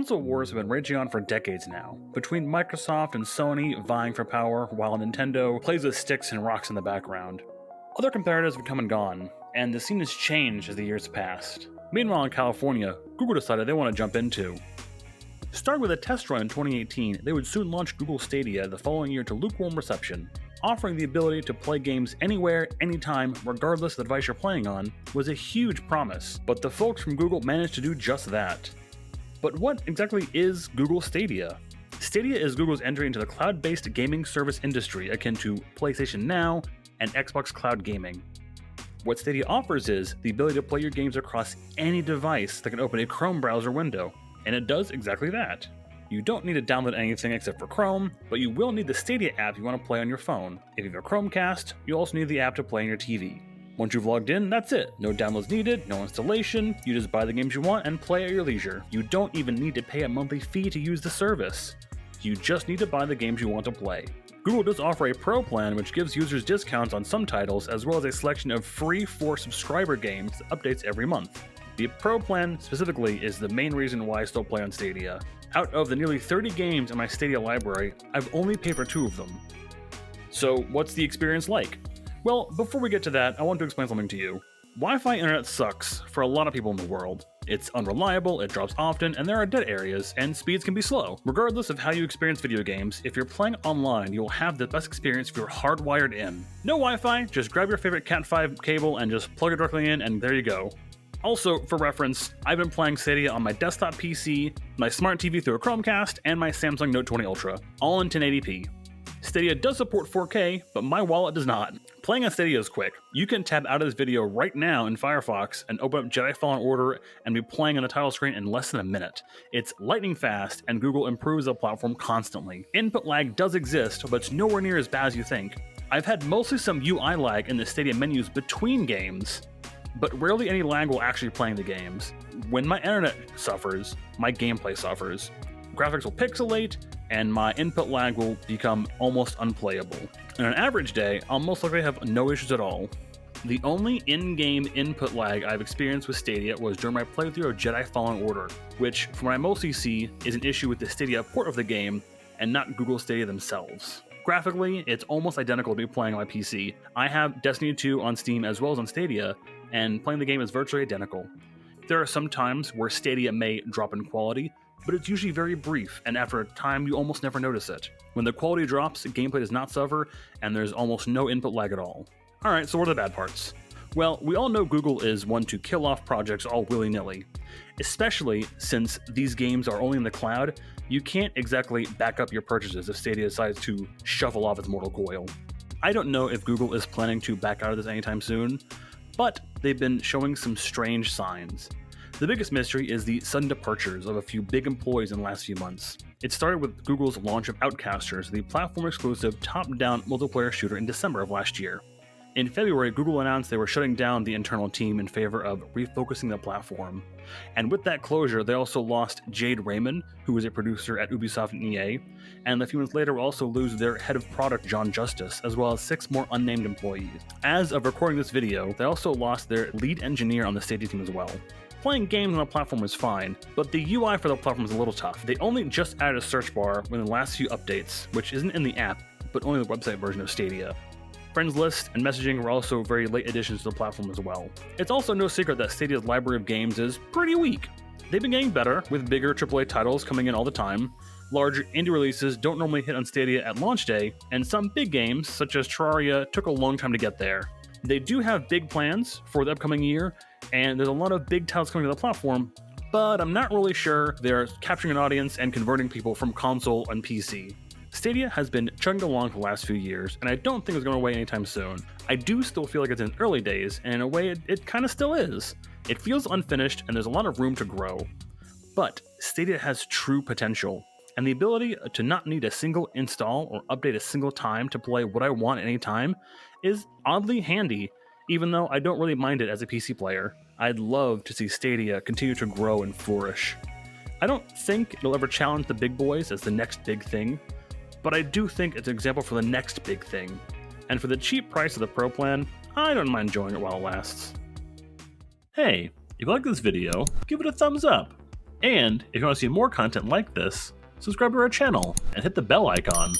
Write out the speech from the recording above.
Console wars have been raging on for decades now, between Microsoft and Sony vying for power while Nintendo plays with sticks and rocks in the background. Other competitors have come and gone, and the scene has changed as the years passed. Meanwhile in California, Google decided they want to jump in too. Starting with a test run in 2018, they would soon launch Google Stadia the following year to lukewarm reception. Offering the ability to play games anywhere, anytime, regardless of the device you're playing on, was a huge promise, but the folks from Google managed to do just that. But what exactly is Google Stadia? Stadia is Google's entry into the cloud-based gaming service industry akin to PlayStation Now and Xbox Cloud Gaming. What Stadia offers is the ability to play your games across any device that can open a Chrome browser window, and it does exactly that. You don't need to download anything except for Chrome, but you will need the Stadia app if you want to play on your phone. If you have a Chromecast, you also need the app to play on your TV. Once you've logged in, that's it. No downloads needed, no installation, you just buy the games you want and play at your leisure. You don't even need to pay a monthly fee to use the service. You just need to buy the games you want to play. Google does offer a Pro plan which gives users discounts on some titles as well as a selection of free for subscriber games that updates every month. The Pro plan specifically is the main reason why I still play on Stadia. Out of the nearly 30 games in my Stadia library, I've only paid for 2 of them. So what's the experience like? Well, before we get to that, I want to explain something to you. Wi-Fi internet sucks for a lot of people in the world. It's unreliable, it drops often, and there are dead areas, and speeds can be slow. Regardless of how you experience video games, if you're playing online, you'll have the best experience if you're hardwired in. No Wi-Fi, just grab your favorite Cat 5 cable and just plug it directly in, and there you go. Also, for reference, I've been playing Stadia on my desktop PC, my smart TV through a Chromecast, and my Samsung Note 20 Ultra, all in 1080p. Stadia does support 4K, but my wallet does not. Playing on Stadia is quick. You can tab out of this video right now in Firefox and open up Jedi Fallen Order and be playing on the title screen in less than a minute. It's lightning fast, and Google improves the platform constantly. Input lag does exist, but it's nowhere near as bad as you think. I've had mostly some UI lag in the Stadia menus between games, but rarely any lag while actually playing the games. When my internet suffers, my gameplay suffers. Graphics will pixelate, and my input lag will become almost unplayable. On an average day, I'll most likely have no issues at all. The only in-game input lag I've experienced with Stadia was during my playthrough of Jedi Fallen Order, which, from what I mostly see, is an issue with the Stadia port of the game and not Google Stadia themselves. Graphically, it's almost identical to me playing on my PC. I have Destiny 2 on Steam as well as on Stadia, and playing the game is virtually identical. There are some times where Stadia may drop in quality, but it's usually very brief, and after a time you almost never notice it. When the quality drops, gameplay does not suffer, and there's almost no input lag at all. Alright, so what are the bad parts? Well, we all know Google is one to kill off projects all willy-nilly. Especially since these games are only in the cloud, you can't exactly back up your purchases if Stadia decides to shuffle off its mortal coil. I don't know if Google is planning to back out of this anytime soon, but they've been showing some strange signs. The biggest mystery is the sudden departures of a few big employees in the last few months. It started with Google's launch of Outcasters, the platform-exclusive top-down multiplayer shooter in December of last year. In February, Google announced they were shutting down the internal team in favor of refocusing the platform. And with that closure, they also lost Jade Raymond, who was a producer at Ubisoft and EA, and a few months later will also lose their head of product, John Justice, as well as 6 more unnamed employees. As of recording this video, they also lost their lead engineer on the Stadia team as well. Playing games on the platform is fine, but the UI for the platform is a little tough. They only just added a search bar within the last few updates, which isn't in the app, but only the website version of Stadia. Friends list and messaging were also very late additions to the platform as well. It's also no secret that Stadia's library of games is pretty weak. They've been getting better, with bigger AAA titles coming in all the time. Larger indie releases don't normally hit on Stadia at launch day, and some big games, such as Terraria, took a long time to get there. They do have big plans for the upcoming year, and there's a lot of big titles coming to the platform, but I'm not really sure they're capturing an audience and converting people from console and PC. Stadia has been chugging along for the last few years, and I don't think it's going away anytime soon. I do still feel like it's in early days, and in a way it kind of still is. It feels unfinished, and there's a lot of room to grow. But Stadia has true potential, and the ability to not need a single install or update a single time to play what I want anytime is oddly handy, even though I don't really mind it as a PC player. I'd love to see Stadia continue to grow and flourish. I don't think it'll ever challenge the big boys as the next big thing, but I do think it's an example for the next big thing. And for the cheap price of the Pro plan, I don't mind enjoying it while it lasts. Hey, if you like this video, give it a thumbs up. And if you want to see more content like this, subscribe to our channel and hit the bell icon.